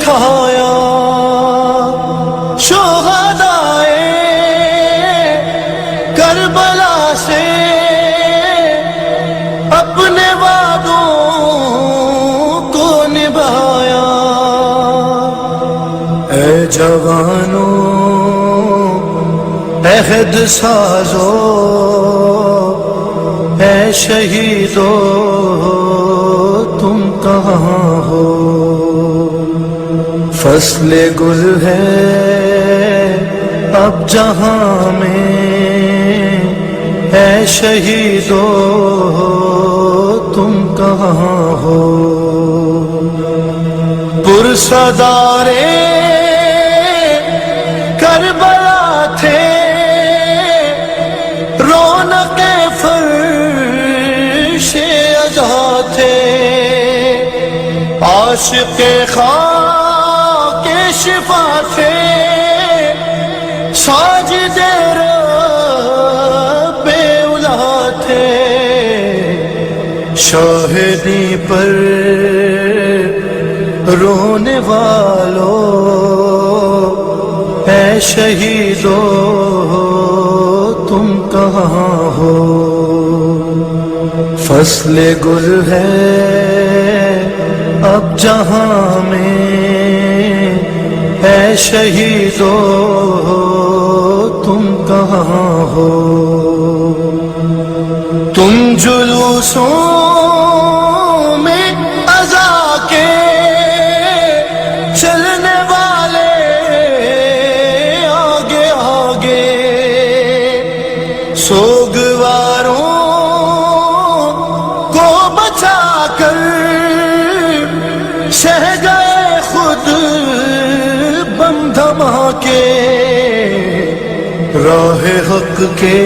اٹھایا شہدائے کربلا سے اپنے وعدوں کو نبھایا. اے جوانوں عہد سازو، اے شہیدو تم کہاں ہو؟ فصل گل ہے اب جہاں میں، اے شہیدو تم کہاں ہو؟ پرصدارے کربلا تھے، رونق فرش عزا تھے، عاشق خاک شفا تھے، ساجد رب اولا تھے. شاہدی پر رونے والو، اے شہیدو تم کہاں ہو؟ فصل گل ہے اب جہاں میں، اے شہیدو تم کہاں ہو؟ تم جلوسوں میں عزا کے چلنے والے آگے آگے، سوگواروں کو بچا کر سہ گئے خود بم دھماکے. راہ حق کے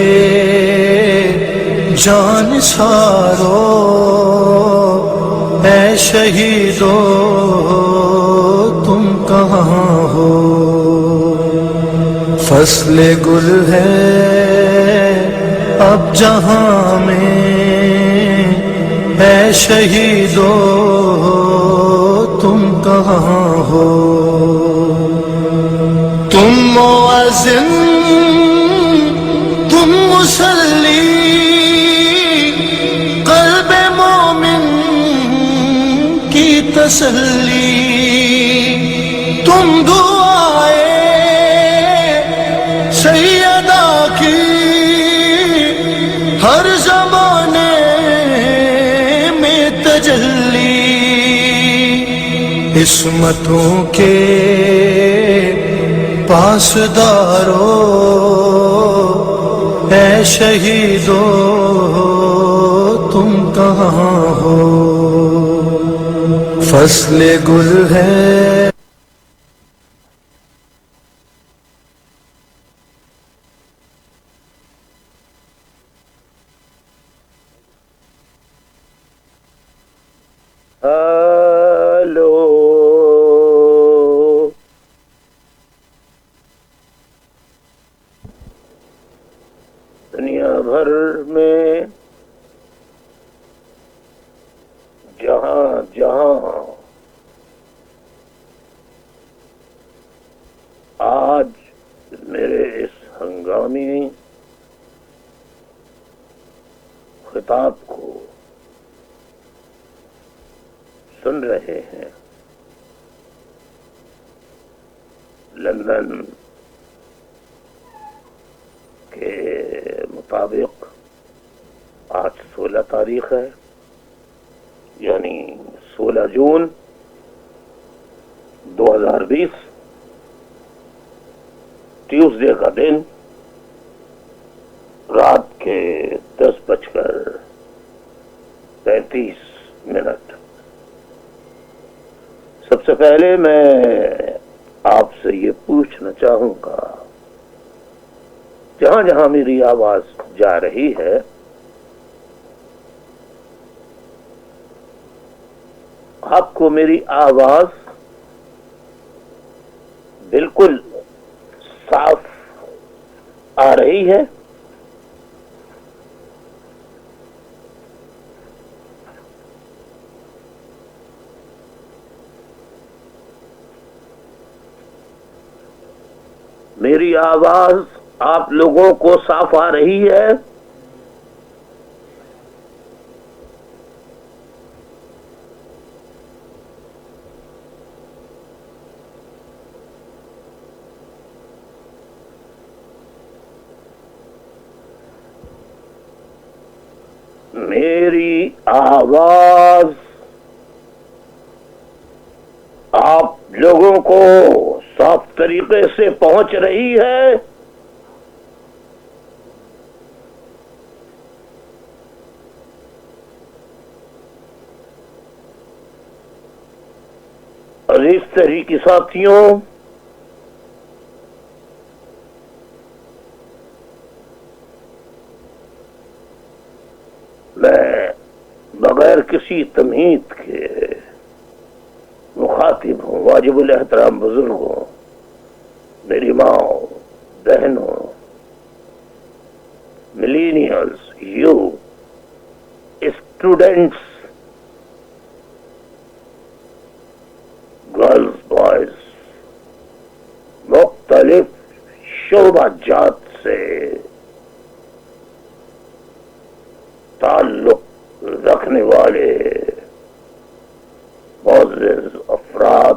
جان سارو، اے شہیدو تم کہاں ہو؟ فصل گل ہے اب جہاں میں، اے شہیدو تم کہاں ہو؟ تم مؤذن، تم مصلی، قلب مومن کی تسلی، تم دعائے سیدہ کی ہر زمانے میں تجلی. عصمتوں کے پاسدارو، اے شہیدو تم کہاں ہو؟ فصل گل ہے. ہیلو، دنیا بھر میں جہاں جہاں آج میرے اس ہنگامی خطاب کو سن رہے ہیں، لندن کے مطابق آج 16 تاریخ ہے، یعنی 16 جون 2020، ٹیوزڈے کا دن، رات کے 10:35. سب سے پہلے میں آپ سے یہ پوچھنا چاہوں گا، جہاں جہاں میری آواز جا رہی ہے، آپ کو میری آواز بالکل صاف آ رہی ہے؟ میری آواز آپ لوگوں کو صاف آ رہی ہے؟ میری آواز آپ لوگوں کو صاف طریقے سے پہنچ رہی ہے؟ اور اس طرح کی ساتھیوں، میں بغیر کسی تمہید کے مخاطب ہوں. واجب الاحترام بزرگوں، میری ماں، بہنوں، ملینیلز، یو اسٹوڈنٹس، گرلز، بوائز، مختلف شعبہ جات سے تعلق رکھنے والے معزز افراد،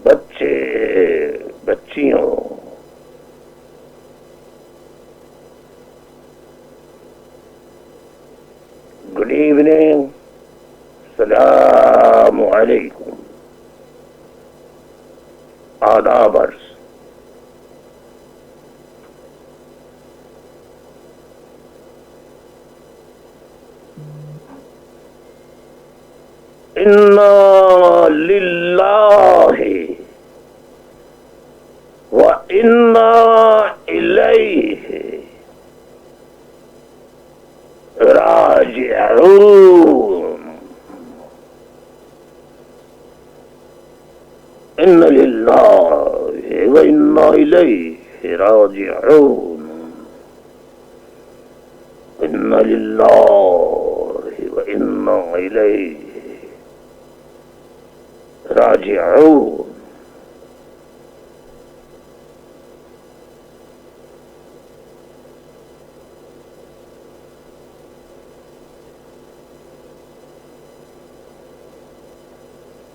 بچے، بچیوں، گڈ ایوننگ، السلام علیکم، آداب عرض. انا للہ و انا الیہ راجعون. ان للہ و انا الیہ راجعون. ان للہ و انا الیہ راجعون.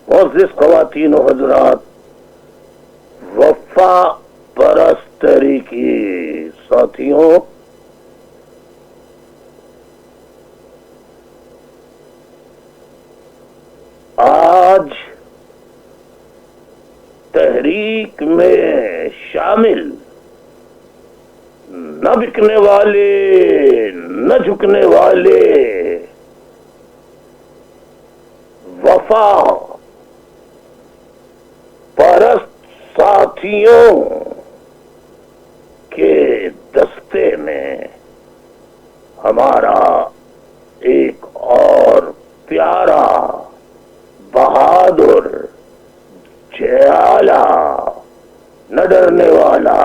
معزز خواتین و حضرات، وفا پرستری کی ساتھیوں، آج تحریک میں شامل نہ بکنے والے، نہ جھکنے والے وفا پرست ساتھیوں کے دستے میں ہمارا ایک اور پیارا، بہادر، جیالا، نہ ڈرنے والا،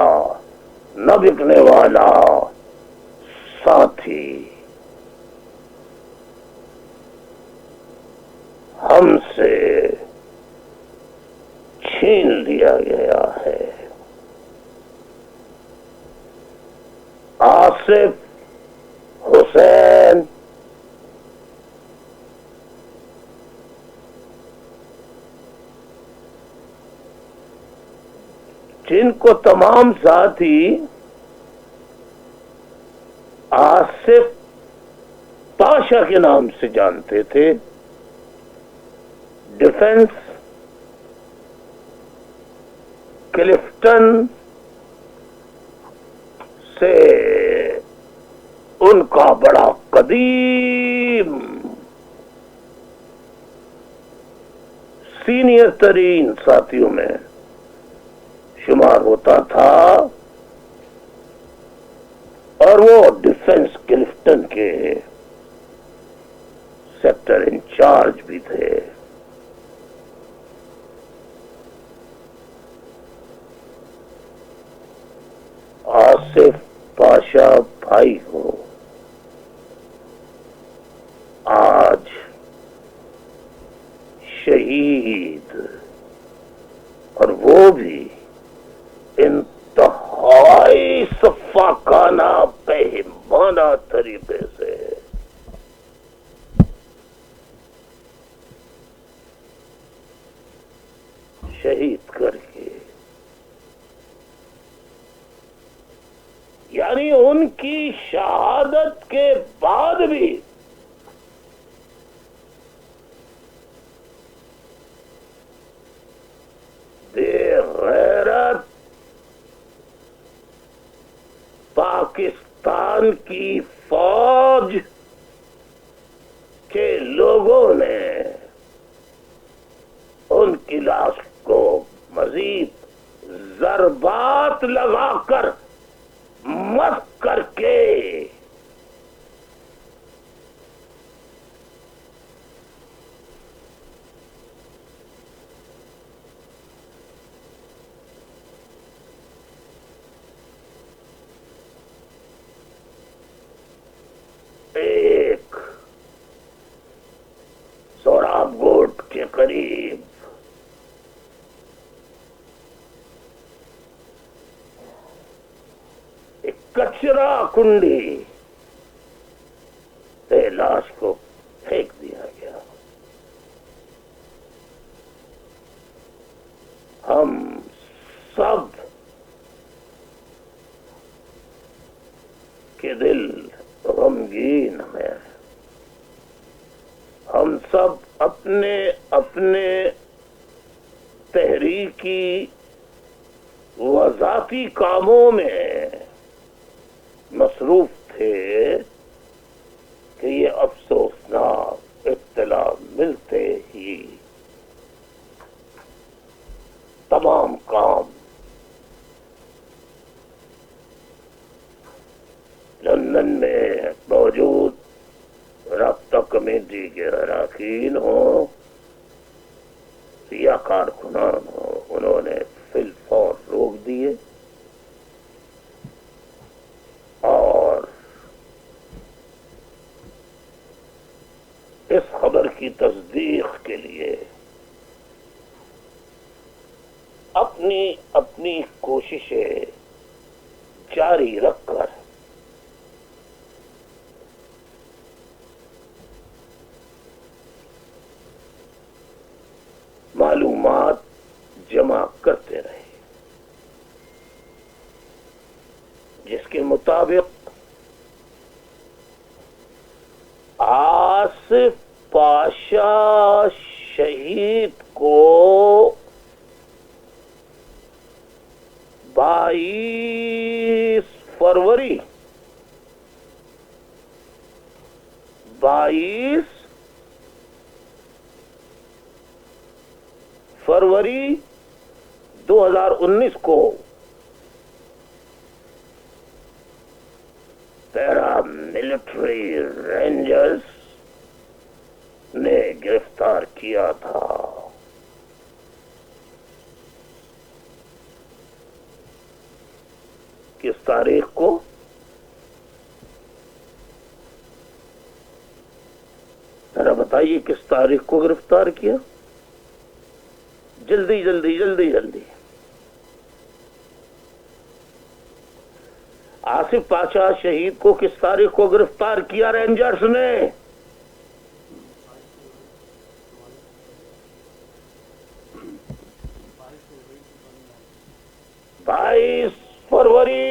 نہ بکنے والا ساتھی ہم سے چھین لیا گیا ہے. آصف حسین جن کو تمام ساتھی آصف پاشا کے نام سے جانتے تھے، ڈیفنس کلفٹن سے ان کا بڑا قدیم سینئر ترین ساتھیوں میں شمار ہوتا تھا، اور وہ ڈیفنس کلفٹن کے سیکٹر انچارج بھی تھے. آصف پاشا بھائی کو آج شہید، اور وہ بھی شہید کر کے، یعنی ان کی شہادت کے بعد بھی بے غیرت پاکستان کی فوج کے لوگوں نے ان کی لاش کو مزید ضربات لگا کر مت کر کے ایک سوراب گوٹ کے قریب ایک کچرا کنڈی سے لاش کو پھینک دیا گیا. ہم سب کے دل غمگین ہیں. ہم سب اپنے اپنے تحریکی و ذاتی کاموں میں مصروف تھے کہ یہ افسوسناک اطلاع ملتے ہی تمام کام لندن میں موجود رابطہ کمیٹی کے اراکین ہوں یا کارکنان ہوں، انہوں نے فی الفور روک دیے اور اس خبر کی تصدیق کے لیے اپنی اپنی کوششیں جاری رکھ کر معلومات جمع کرتے رہے، جس کے مطابق آصف پاشا شہید کو 22 فروری 2019 کو پیرا ملٹری رینجرز نے گرفتار کیا تھا. کس تاریخ کو؟ ذرا بتائیے کس تاریخ کو گرفتار کیا؟ جلدی جلدی جلدی جلدی. آصف پاشا شہید کو کس تاریخ کو گرفتار کیا رینجرز نے؟ 22 فروری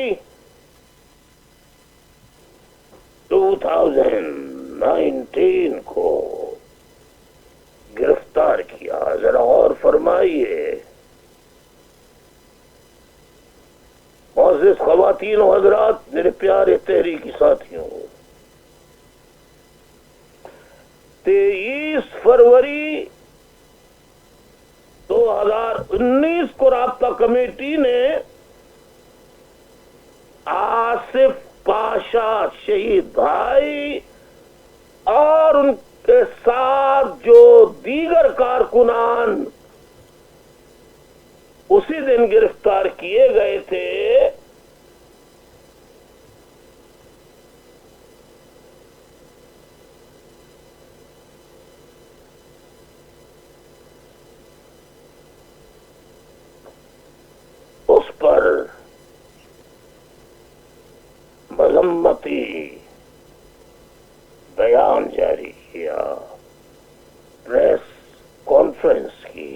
2019 کو گرفتار کیا. ذرا اور فرمائیے معزز خواتین و حضرات، میرے پیارے تحریکی ساتھیوں، 23 فروری 2019 کو رابطہ کمیٹی نے آصف پاشا شہید بھائی اور ان کے ساتھ جو دیگر کارکنان اسی دن گرفتار کیے گئے تھے، اس پر مذمتی بیان جاری کیا، پریس کانفرنس کی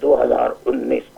2019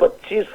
25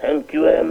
MQM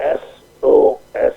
SOS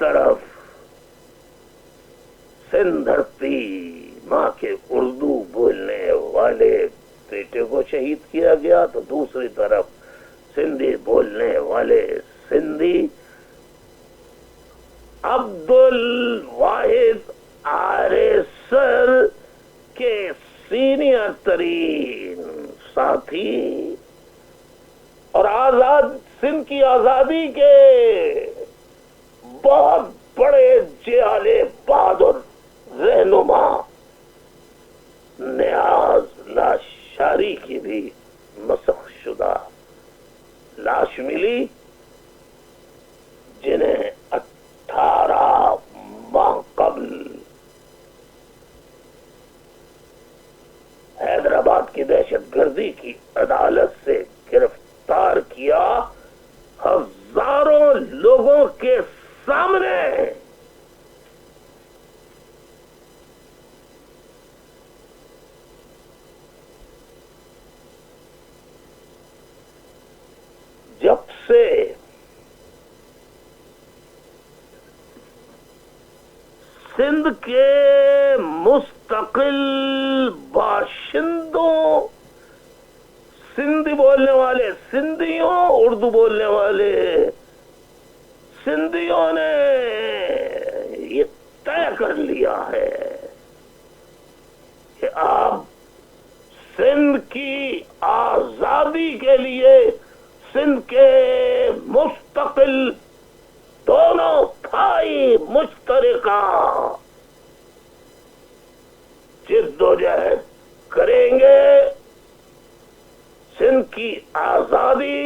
طرف سندھ دھرتی ماں کے اردو بولنے والے بیٹے کو شہید کیا گیا، تو دوسری طرف سندھی بولنے والے سندھی عبد الواحد آریسر کے سینئر ترین ساتھی اور آزاد سندھ کی آزادی کے بہت بڑے جیالے بہادر رہنما نیاز لاشاری کی بھی مسخ شدہ لاش ملی، جنہیں 18 ماہ قبل حیدرآباد کی دہشت گردی کی عدالت سے گرفتار کیا، ہزاروں لوگوں کے سامنے۔ جب سے سندھ کے مستقل باشندوں، سندھی بولنے والے سندھیوں، اردو بولنے والے سندھیوں نے یہ طے کر لیا ہے کہ آپ سندھ کی آزادی کے لیے سندھ کے مستقل دونوں بھائی مشترکہ جد و جہد کریں گے، سندھ کی آزادی،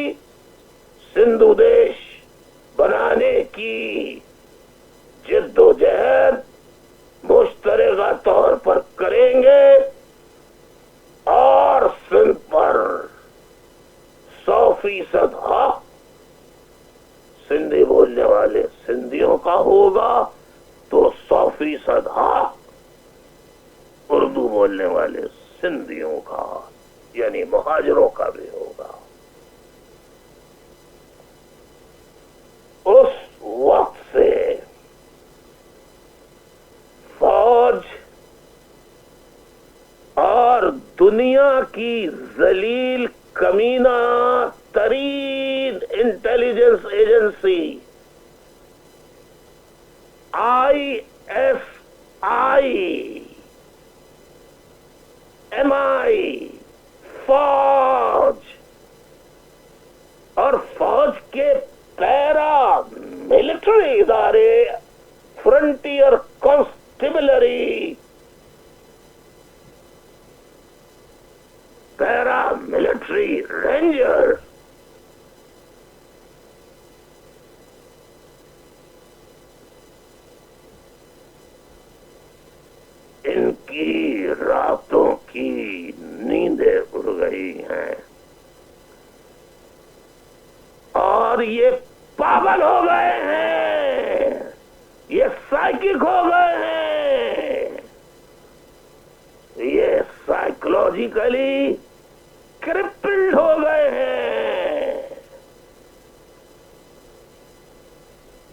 سندھو دیش بنانے کی جد و جہد مشترکہ طور پر کریں گے، اور سندھ پر 100% حق سندھی بولنے والے سندھیوں کا ہوگا، تو 100% حق اردو بولنے والے سندھیوں کا یعنی مہاجروں کا بھی ہوگا۔ اس وقت سے فوج اور دنیا کی ذلیل کمینہ ترین انٹیلیجنس ایجنسی ISI، MI، فوج اور فوج کے پیرا ملٹری ادارے، فرنٹیئر کانسٹیبلری، پیرا ملٹری رینجر، ان کی راتوں کی نیندیں اڑ گئی ہیں اور یہ پاگل ہو گئے ہیں، یہ سائیکک ہو گئے ہیں، یہ سائیکولوجیکلی کرپلڈ ہو گئے ہیں۔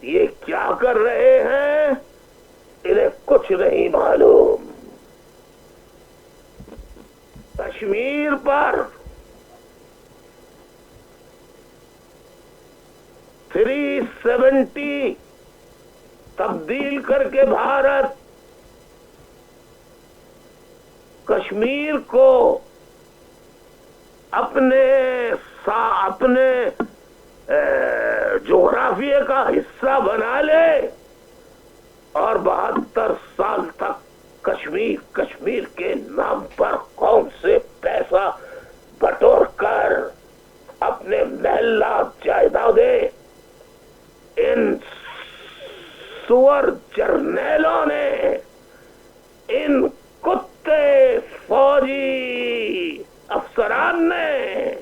یہ کیا کر رہے ہیں انہیں کچھ نہیں معلوم۔ کشمیر پر 370 تبدیل کر کے بھارت کشمیر کو اپنے جغرافیے کا حصہ بنا لے اور 72 سال تک کشمیر کے نام پر قوم سے پیسہ بٹور کر اپنے محلات جائیدادیں ان سور جرنیلوں نے، ان کتے فوجی افسران نے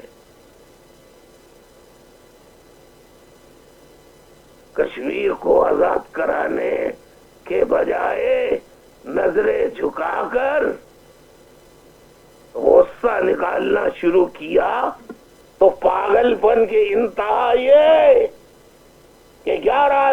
کشمیر کو آزاد کرانے کے بجائے نظریں جھکا کر غصہ نکالنا شروع کیا، تو پاگل پن کی انتہا یہ کہ 11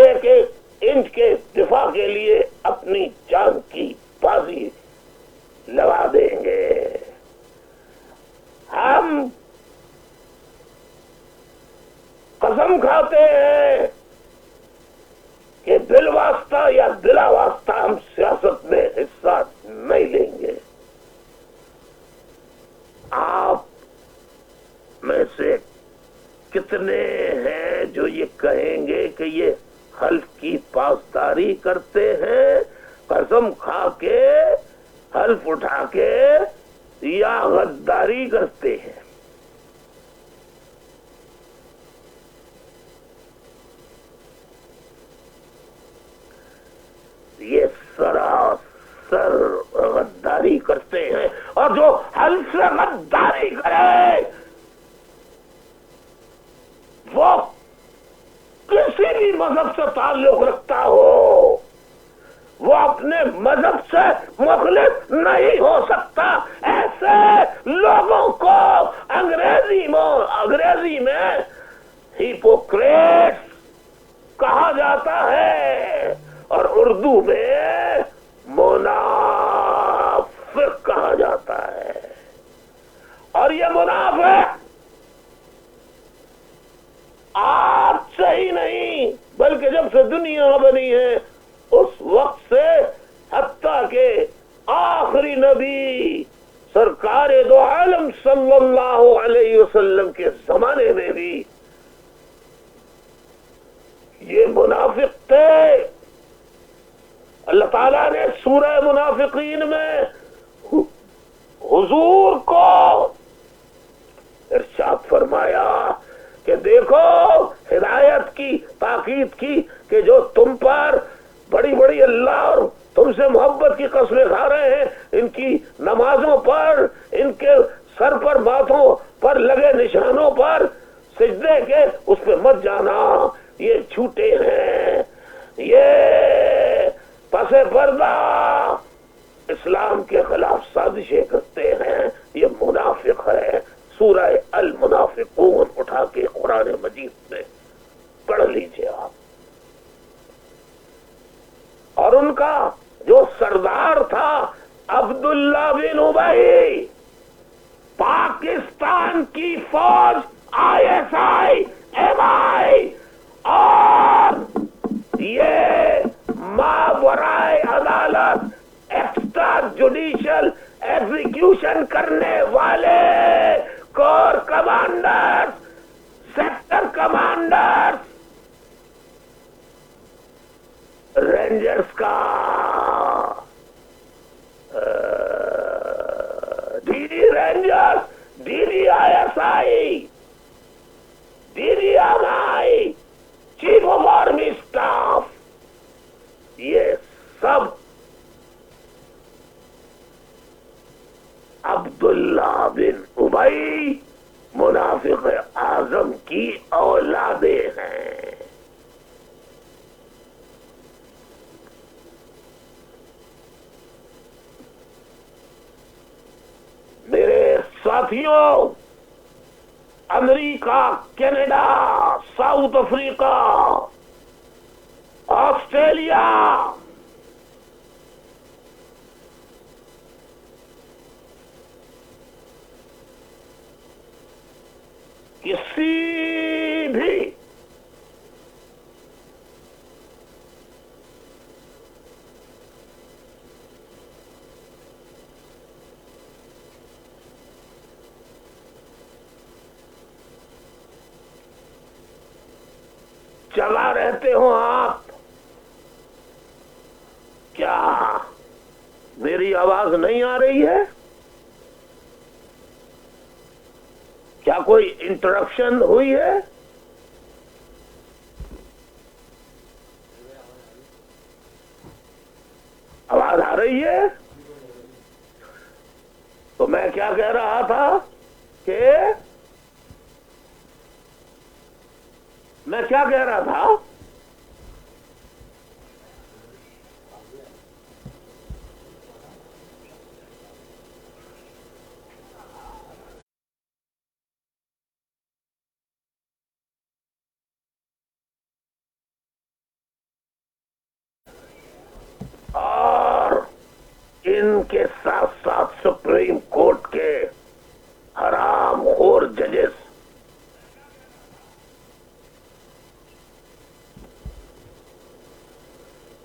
ایک ایک انچ کے دفاع کے لیے اپنی جان کی بازی لگا دیں گے. ہم قسم کھاتے ہیں کہ دل واسطہ یا دلا واسطہ ہم سیاست میں حصہ نہیں لیں گے. آپ میں سے کتنے ہیں جو یہ کہیں گے کہ یہ حلف کی پاسداری کرتے ہیں، قسم کھا کے حلف اٹھا کے، یا غداری کرتے ہیں؟ یہ سراسر غداری کرتے ہیں. اور جو حلف سے غداری کرے وہ کسی بھی مذہب سے تعلق رکھتا ہو، وہ اپنے مذہب سے مخلص نہیں ہو سکتا. ایسے لوگوں کو انگریزی میں ہیپوکریٹس کہا جاتا ہے اور اردو میں منافق کہا جاتا ہے. اور یہ منافق آج سے ہی نہیں بلکہ جب سے دنیا بنی ہے اس وقت سے حتیٰ کہ آخری نبی سرکار دو عالم صلی اللہ علیہ وسلم کے زمانے میں بھی یہ منافق تھے. اللہ تعالیٰ نے سورہ منافقین میں حضور کو ارشاد فرمایا کہ دیکھو، ہدایت کی تاکید کی کہ جو تم پر بڑی بڑی اللہ اور تم سے محبت کی قسمیں کھا رہے ہیں، ان کی نمازوں پر، ان کے سر پر ماتھوں پر لگے نشانوں پر سجدے کے اس پہ مت جانا، یہ جھوٹے ہیں، یہ پس پردہ اسلام کے خلاف سازشیں کرتے ہیں، یہ منافق ہے. سورہ المنافقون اٹھا کے قرآن مجید میں پڑھ لیجئے آپ. اور ان کا جو سردار تھا عبداللہ بن ابی، پاکستان کی فوج ISI MI اور یہ ماورائے عدالت ایکسٹرا جوڈیشل ایگزیکیوشن کرنے والے corps commanders, sector commanders, rangers کا D D rangers, D D ISI، D D MI، chief of army staff, یہ سب عبداللہ بن ابی منافق اعظم کی اولادیں ہیں. میرے ساتھیوں، امریکہ، کینیڈا، ساؤتھ افریقہ، آسٹریلیا، کسی بھی جگہ رہتے ہو آپ، کیا میری آواز نہیں آ رہی ہے؟ کیا کوئی انٹرپشن ہوئی ہے؟ آواز آ رہی ہے؟ تو میں کیا کہہ رہا تھا کہ میں کیا کہہ رہا تھا سپریم کورٹ کے حرام خور ججز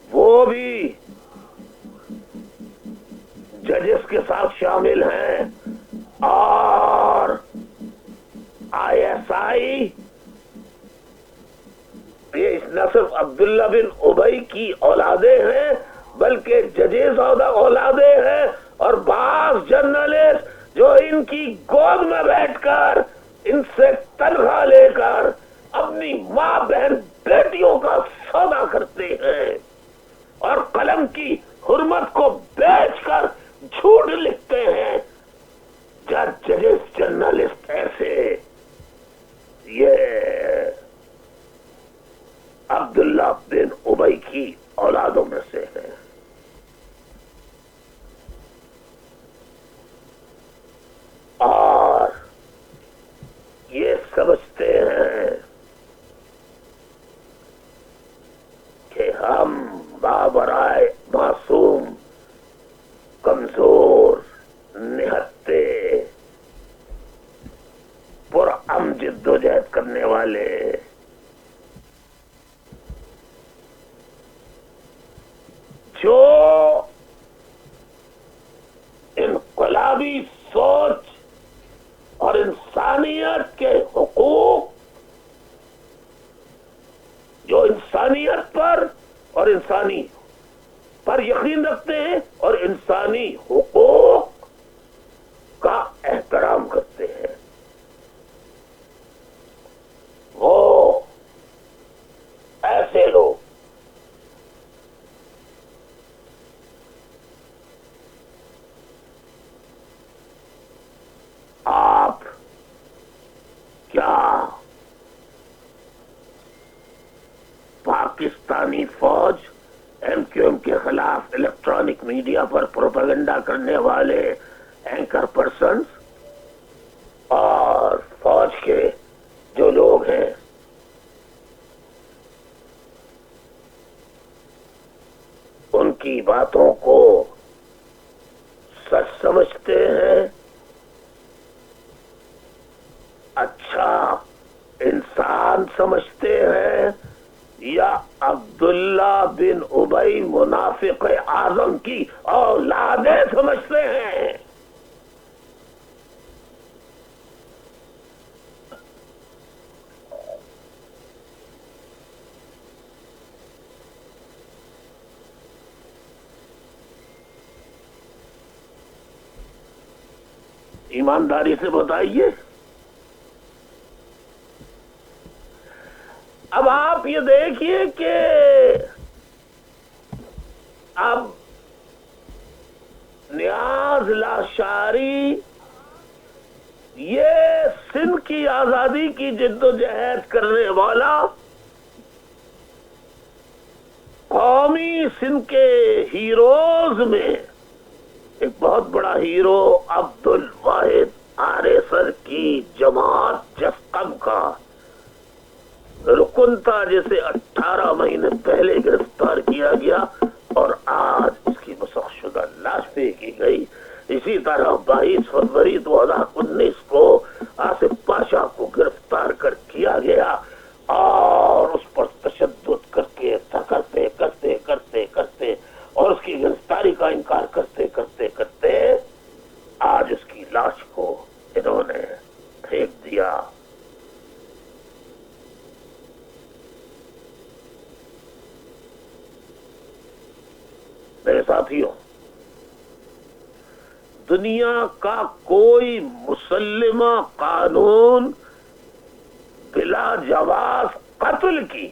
وہ بھی ججز کے ساتھ شامل ہیں، اور آئی ایس آئی یہ نہ صرف عبداللہ بن ابی کی اولادیں ہیں بلکہ ججز اولادیں ہیں، اور بعض جرنلسٹ جو ان کی گود میں بیٹھ کر ان سے تنخواہ لے کر اپنی ماں بہن بیٹیوں کا سودا کرتے ہیں اور قلم کی حرمت کو بیچ کر جھوٹ لکھتے ہیں، ججز جرنلسٹ ایسے یہ عبداللہ بن ابی کی اولادوں میں سے ہیں۔ اور یہ سمجھتے ہیں کہ ہم بابرائے معصوم، کمزور، نہتے، پرام جد و جہد کرنے والے جو انقلابی سوچ اور انسانیت کے حقوق، جو انسانیت پر اور انسانی پر یقین رکھتے ہیں اور انسانی حقوق کا احترام کرتے ہیں، وہ ایسے لوگ آپ کیا پاکستانی فوج ایم کیو ایم کے خلاف الیکٹرانک میڈیا پر پروپیگنڈا کرنے والے اینکر پرسنز اور فوج کے جو لوگ ہیں ان کی باتوں کو سچ سمجھتے ہیں، اچھا انسان سمجھتے ہیں، یا عبداللہ بن ابی منافق اعظم کی اولادیں سمجھتے ہیں؟ ایمانداری سے بتائیے۔ اب آپ یہ دیکھیے کہ اب نیاز لاشاری یہ سندھ کی آزادی کی جد و جہد کرنے والا قومی سندھ کے ہیروز میں ایک بہت بڑا ہیرو عبد الواحد آریسر کی جماعت جسقم کا رکن تھا، جسے 18 مہینے پہلے گرفتار کیا گیا اور آج اس کی مسخ شدہ لاش پھینکی گئی۔ اسی طرح 22 فروری 2019 کو آصف پاشا کو گرفتار کر کیا گیا اور اس پر تشدد کر کے کرتے کرتے کرتے کرتے اور اس کی گرفتاری کا انکار کرتے کرتے کرتے آج اس کی لاش کو انہوں نے پھینک دیا۔ میرے ساتھیوں، دنیا کا کوئی مسلمہ قانون بلا جواز قتل کی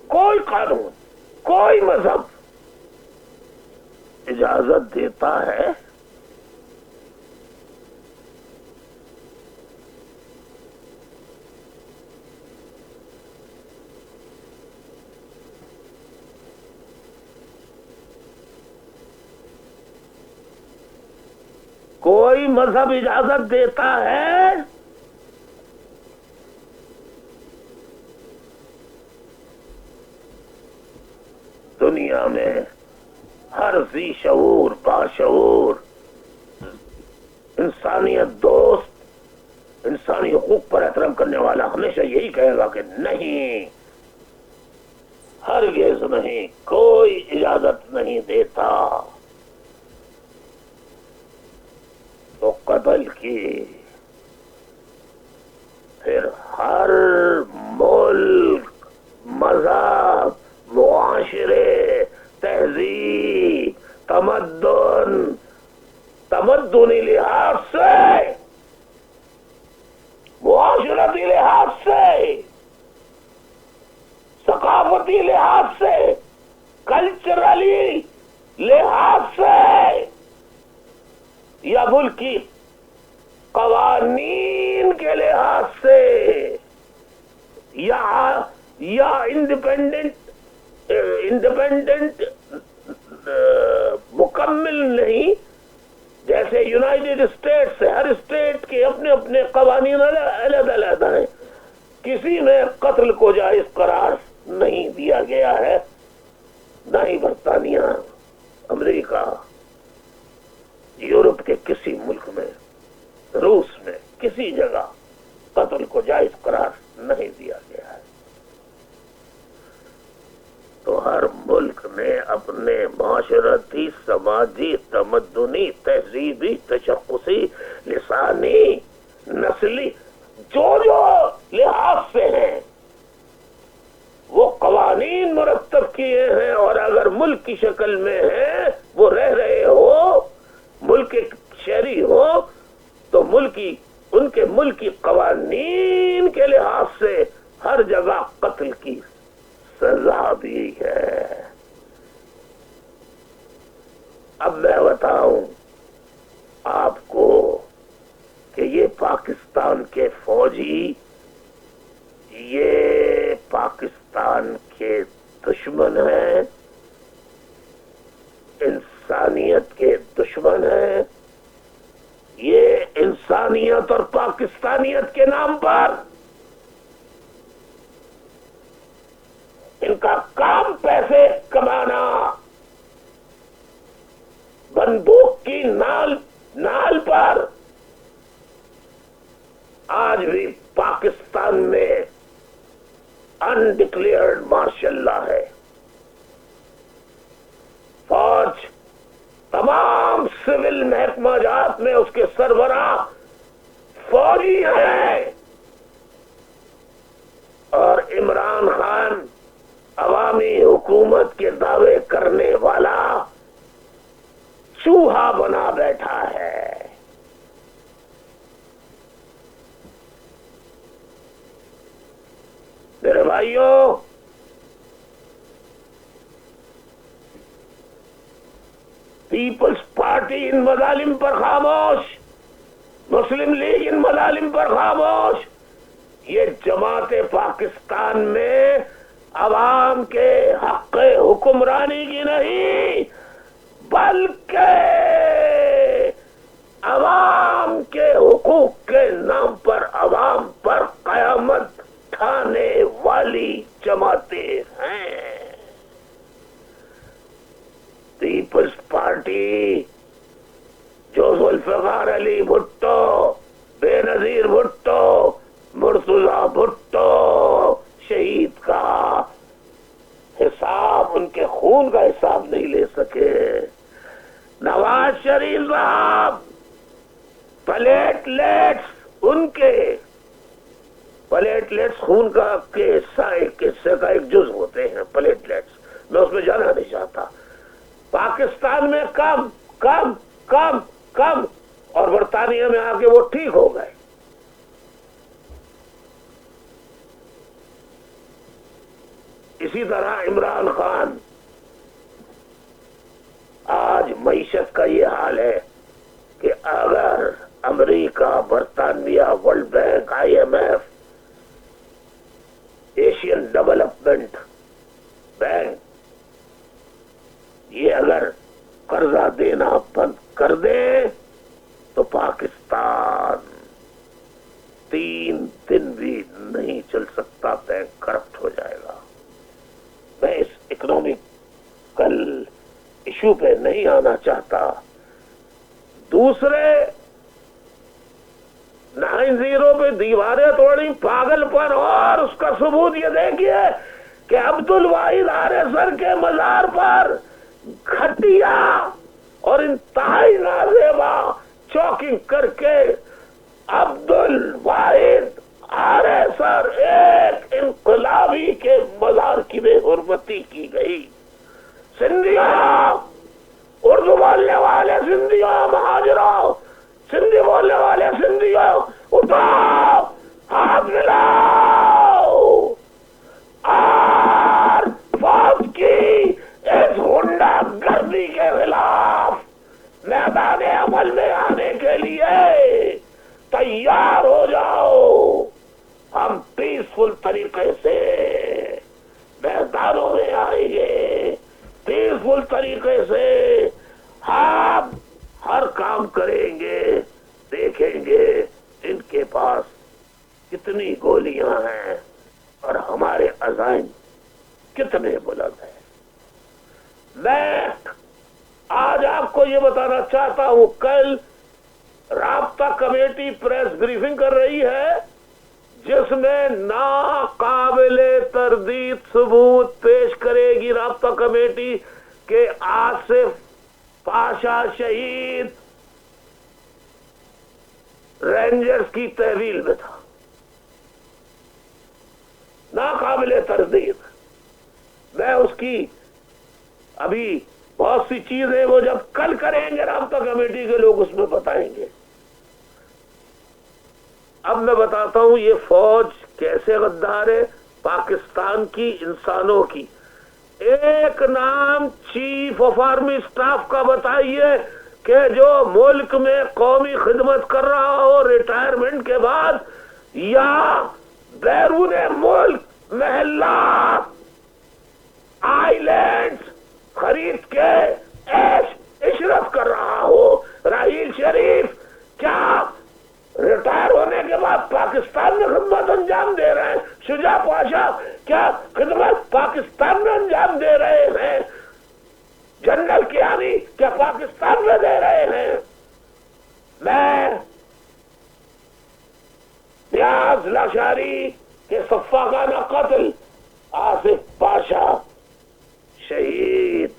کوئی قانون، کوئی مذہب اجازت دیتا ہے کوئی مذہب اجازت دیتا ہے ذی شعور باشعور انسانیت دوست انسانی حقوق پر احترام کرنے والا ہمیشہ یہی کہے گا کہ نہیں، ہرگز نہیں، کوئی اجازت نہیں دیتا تو قتل کی. پھر ہر ملک، مذہب، معاشرے، تہذیب، تمدنی لحاظ سے، معاشرتی لحاظ سے، ثقافتی لحاظ سے، کلچرلی لحاظ سے، یا ملکی قوانین کے لحاظ سے، یا انڈیپینڈنٹ مکمل نہیں، جیسے یونائٹڈ اسٹیٹس سے ہر اسٹیٹ کے اپنے اپنے قوانین علیحدہ علیحدہ ہیں، کسی میں قتل کو جائز قرار نہیں دیا گیا ہے، نہ ہی برطانیہ، امریکہ، یورپ کے کسی ملک میں، روس میں، کسی جگہ قتل کو جائز قرار نہیں دیا گیا ہے. تو ہر ملک نے اپنے معاشرتی، سماجی، تمدنی، تہذیبی، تشخصی، لسانی، نسلی جو لحاظ سے ہیں وہ قوانین مرتب کیے ہیں، اور اگر ملک کی شکل میں ہیں، وہ رہ رہے ہو، ملک کے شہری ہو، تو ان کے ملکی قوانین کے لحاظ سے ہر جگہ قتل کی سزا بھی ہے. اب میں بتاؤں آپ کو کہ یہ پاکستان کے فوجی، یہ پاکستان کے دشمن ہیں، انسانیت کے دشمن ہیں. یہ انسانیت اور پاکستانیت کے نام پر ان کا کام پیسے کمانا، بندوق کی نال پر آج بھی پاکستان میں انڈکلیئرڈ مارشل لا ہے. فوج تمام سول محکمہ جات میں اس کے سربراہ فوجی ہیں، اور عمران خان عوامی حکومت کے دعوے کرنے والا چوہا بنا بیٹھا ہے. میرے بھائیوں، پیپلز پارٹی ان مظالم پر خاموش، مسلم لیگ ان مظالم پر خاموش. یہ جماعت پاکستان میں عوام کے حق حکمرانی کی نہیں، بلکہ عوام کے حقوق کے نام پر عوام پر قیامت اٹھانے والی جماعتیں ہیں. پیپلز پارٹی جو ذوالفقار علی بھٹو، بے نظیر بھٹو، مرتضی بھٹو شہید کا حساب، ان کے خون کا حساب نہیں لے سکے. نواز شریف صاحب پلیٹلیٹس، ان کے پلیٹلیٹس خون کا کے حصہ، ایک حصے کا ایک جز ہوتے ہیں پلیٹلیٹس، میں اس میں جانا نہیں چاہتا. پاکستان میں کم کم کم کم، اور برطانیہ میں آ کے وہ ٹھیک ہو گئے. اسی طرح عمران خان، آج معیشت کا یہ حال ہے کہ اگر امریکہ، برطانیہ، world bank, IMF، Asian development bank یہ اگر قرضہ دینا بند کر دے تو پاکستان 3 دن بھی نہیں چل سکتا، بینک کرپٹ ہو جائے گا. میں اس اکنامکل ایشو ایشو پہ نہیں آنا چاہتا. دوسرے 9-0 پہ دیواریں توڑی پاگل پر، اور اس کا ثبوت یہ دیکھیے کہ عبد الواحد آریسر کے مزار پر گھٹیا اور انتہائی نازیبا چوکنگ کر کے عبد الواحد آریسر ایک انقلابی کے مزار کی بے حرمتی کی گئی. سندھیوں، اردو بولنے والے سندھیوں، مہاجروں، سندھی بولنے والے سندھیوں، اٹھو، ہاتھ ملاؤ اور فوج کی اس غنڈہ گردی کے خلاف میدان عمل میں آنے کے لیے تیار ہو جاؤ. ہم پیسفل طریقے سے میدانوں میں آئیں گے، پیسفل طریقے سے ہم ہر کام کریں گے. دیکھیں گے ان کے پاس کتنی گولیاں ہیں اور ہمارے عزائم کتنے بلند ہیں. میں آج آپ کو یہ بتانا چاہتا ہوں، کل رابطہ کمیٹی پریس بریفنگ کر رہی ہے جس میں ناقابل تردید ثبوت پیش کرے گی رابطہ کمیٹی کہ آصف پاشا شہید رینجرز کی تحویل میں تھا. ناقابل تردید. میں اس کی ابھی بہت سی چیزیں وہ جب کل کریں گے رابطہ کمیٹی کے لوگ اس میں بتائیں گے. اب میں بتاتا ہوں یہ فوج کیسے غدار ہے پاکستان کی انسانوں کی. ایک نام چیف آف آرمی سٹاف کا بتائیے کہ جو ملک میں قومی خدمت کر رہا ہو ریٹائرمنٹ کے بعد یا بیرون ملک محلات آئی لینڈز خرید کے عیش عشرت کر رہا ہو. راحیل شریف کیا ریٹائر ہونے کے بعد پاکستان میں خدمت انجام دے رہے ہیں؟ شجاع پاشا کیا خدمت پاکستان میں انجام دے رہے ہیں؟ جنرل کیانی کیا پاکستان میں دے رہے ہیں؟ میں نیاز لاشاری کے صفاقانہ قتل آصف پاشا شہید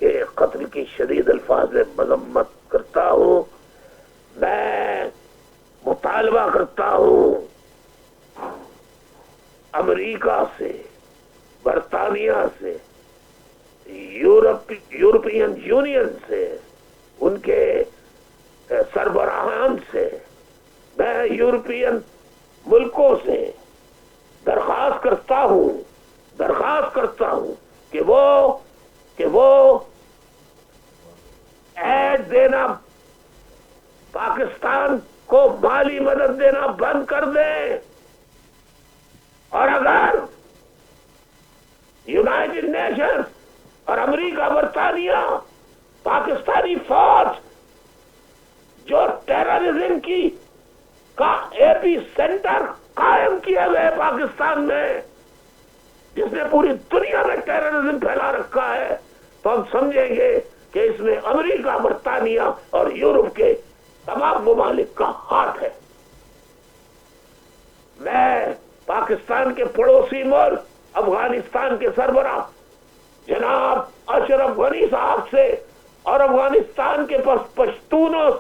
کے قتل کی شدید الفاظ میں مذمت کرتا ہوں. میں مطالبہ کرتا ہوں امریکہ سے، برطانیہ سے، یورپین یونین سے، ان کے سربراہان سے، میں یورپین ملکوں سے درخواست کرتا ہوں کہ وہ ایڈ دینا، پاکستان کو مالی مدد دینا بند کر دیں. اور اگر یونائٹڈ نیشنز اور امریکہ برطانیہ پاکستانی فوج جو ٹیررزم کی کا ایپی سینٹر قائم کیا گیا ہے پاکستان میں، جس نے پوری دنیا میں ٹیررزم پھیلا رکھا ہے، تو ہم سمجھیں گے کہ اس میں امریکہ، برطانیہ اور یورپ کے تمام ممالک کا ہاتھ ہے. میں پاکستان کے پڑوسی ملک افغانستان کے سربراہ جناب اشرف غنی صاحب سے اور افغانستان کے پشتونوں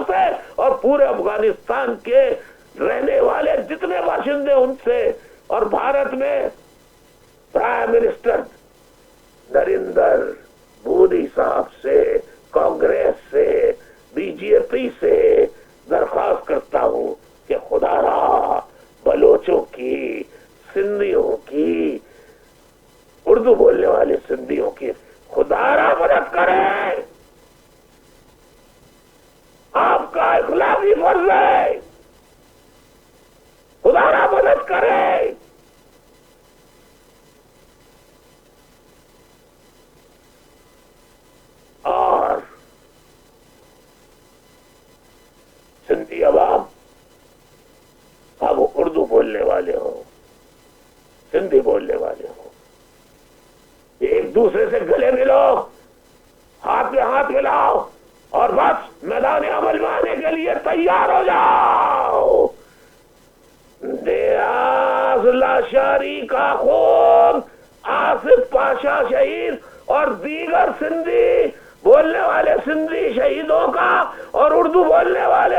سے اور پورے افغانستان کے رہنے والے جتنے باشندے ان سے، اور بھارت میں پرائم منسٹر نریندر مودی صاحب سے، کانگریس سے، بی جے پی سے درخواست کرتا ہوں کہ خدا را بلوچوں کی، سندھیوں کی، اردو بولنے والے سندھیوں کی خدا را مدد کریں. آپ کا اخلاقی فرض ہے، خدا را مدد کریں. اور سندھی عوام، اب وہ اردو بولنے والے ہوں، سندھی بولنے والے ہوں، ایک دوسرے سے گلے ملو، ہاتھ میں ہاتھ ملاؤ اور بس میدان عمل میں آنے کے لیے تیار ہو جاؤ۔ دیاز لاشاری کا خون، آصف پاشا شہید اور دیگر سندھی بولنے والے سندھی شہیدوں کا اور اردو بولنے والے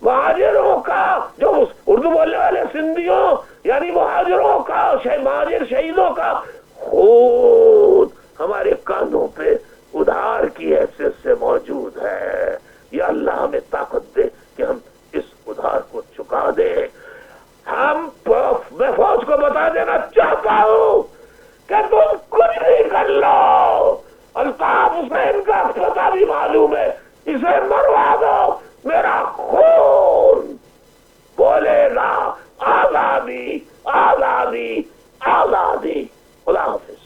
مہاجروں کا، جو اردو بولنے والے سندھیوں یعنی مہاجروں کا، مہاجر شہیدوں کا خون ہمارے کاندھوں پہ ادھار کی حیثیت سے موجود ہے۔ یا اللہ ہمیں طاقت دے کہ ہم اس ادھار کو چکا دیں۔ میں فوج کو بتا دینا چاہتا ہوں کہ تم کچھ نہیں کر لو، الطاف حسین کا پتہ بھی معلوم ہے، اسے مروا دو، میرا خون بولے گا آزادی آزادی آزادی۔ خدا حافظ۔